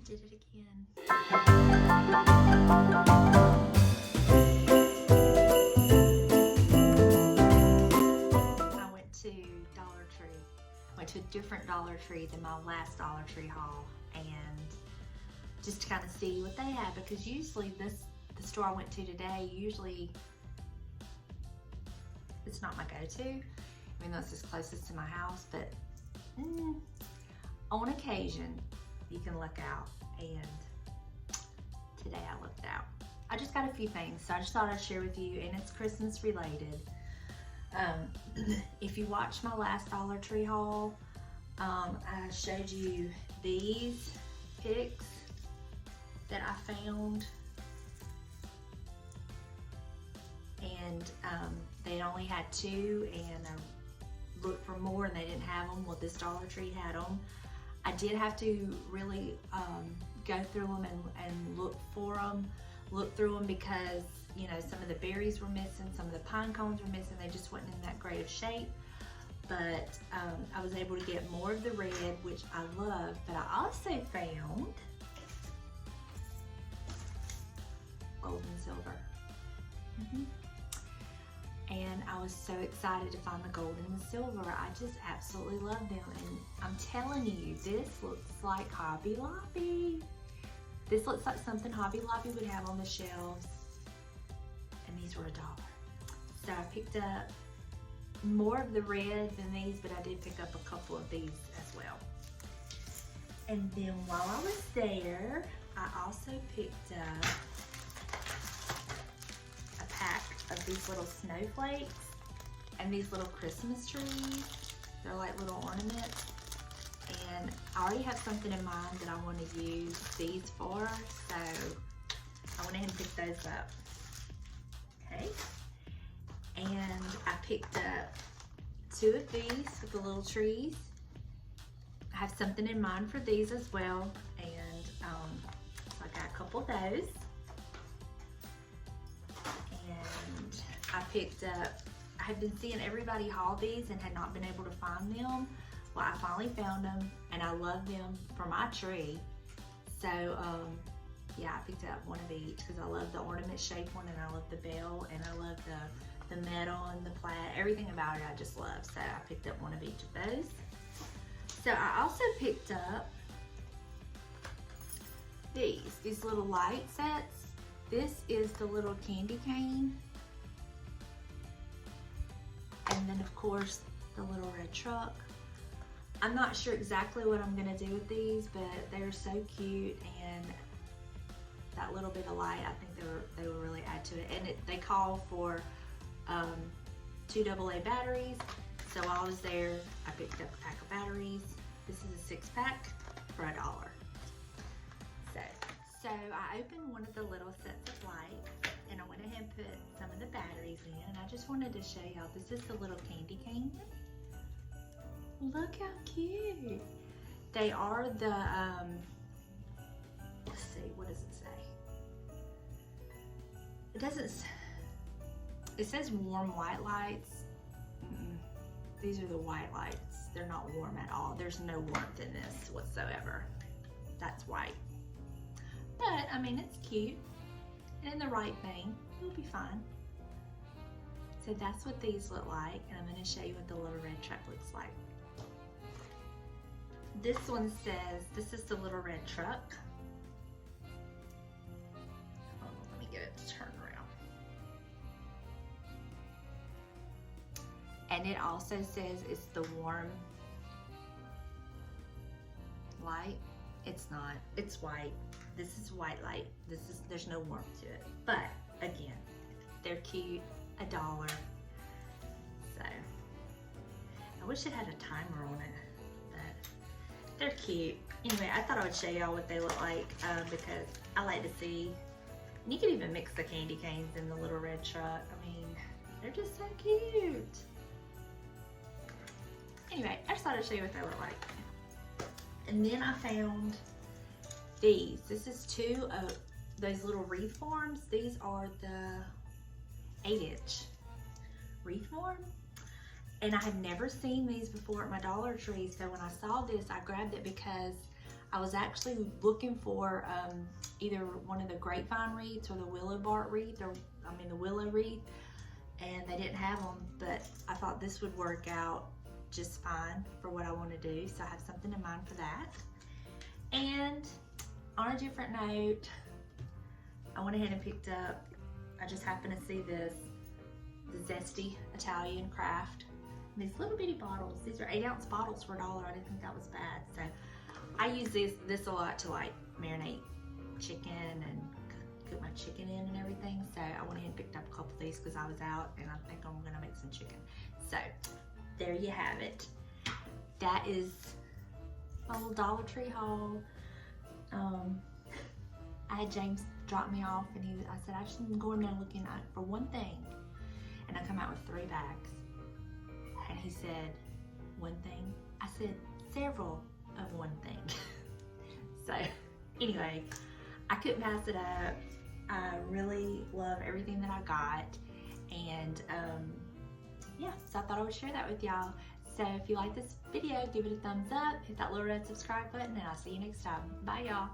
did it again. I went to Dollar Tree. Went to a different Dollar Tree than my last Dollar Tree haul, and just to kind of see what they had, because usually the store I went to today, usually it's not my go-to, even though it's as closest to my house, but on occasion you can look out, and today I looked out. I just got a few things, so I just thought I'd share with you, and it's Christmas related. If you watched my last Dollar Tree haul, I showed you these picks that I found, and they only had 2, and I looked for more and they didn't have them. Well, this Dollar Tree had them. I did have to really go through them and look through them because, you know, some of the berries were missing, some of the pine cones were missing. They just wasn't in that great of shape. But I was able to get more of the red, which I love. But I also found gold and silver. And I was so excited to find the gold and the silver. I just absolutely love them. And I'm telling you, this looks like Hobby Lobby. This looks like something Hobby Lobby would have on the shelves. And these were $1. So I picked up more of the red than these, but I did pick up a couple of these as well. And then while I was there, I also picked up a pack of these little snowflakes and these little Christmas trees. They're like little ornaments. And I already have something in mind that I want to use these for, so I went ahead and picked those up. Okay. And I picked up 2 of these with the little trees. I have something in mind for these as well, and so I got a couple of those. And I picked up, I had been seeing everybody haul these and had not been able to find them. Well, I finally found them, and I love them for my tree. So yeah, I picked up one of each because I love the ornament shaped one, and I love the bell, and I love the metal and the plaid. Everything about it I just love. So I picked up one of each of those. So I also picked up these little light sets. This is the little candy cane. And then of course the little red truck. I'm not sure exactly what I'm gonna do with these, but they're so cute, and that little bit of light, I think they will really add to it. And they call for 2 AA batteries. So while I was there, I picked up a pack of batteries. This is a 6-pack for $1. So I opened one of the little sets of light, and I went ahead and put some of the batteries in. And I just wanted to show y'all, this is the little candy cane. Look how cute. They are the, let's see, what does it say? It says warm white lights. These are the white lights. They're not warm at all. There's no warmth in this whatsoever. That's white. But, I mean, it's cute. And in the right thing, it'll be fine. So that's what these look like. And I'm gonna show you what the little red truck looks like. This one says, this is the little red truck. Hold on, let me get it to turn around. And it also says it's the warm light. It's not, it's white. This is white light. There's no warmth to it. But again, they're cute, $1. So, I wish it had a timer on it, but they're cute. Anyway, I thought I would show y'all what they look like because I like to see. And you can even mix the candy canes in the little red truck. I mean, they're just so cute. Anyway, I just thought I'd show you what they look like. And then I found these. This is 2 of those little wreath forms. These are the 8-inch wreath form. And I had never seen these before at my Dollar Tree. So when I saw this, I grabbed it because I was actually looking for either one of the grapevine wreaths or the willow bark wreath, the willow wreath, and they didn't have them, but I thought this would work out just fine for what I want to do, so I have something in mind for that. And on a different note, I went ahead and picked up, I just happened to see this, the Zesty Italian Craft. These little bitty bottles, these are 8-ounce bottles for $1. I didn't think that was bad. So I use this a lot to like marinate chicken and cook my chicken in and everything. So I went ahead and picked up a couple of these because I was out and I think I'm gonna make some chicken. So there you have it. That is my little Dollar Tree haul. I had James drop me off and I said, I just am going there looking for one thing. And I come out with 3 bags. And he said, one thing? I said, several of one thing. So anyway, I couldn't pass it up. I really love everything that I got. And yeah, so I thought I would share that with y'all. So if you like this video, give it a thumbs up, hit that little red subscribe button, and I'll see you next time. Bye y'all.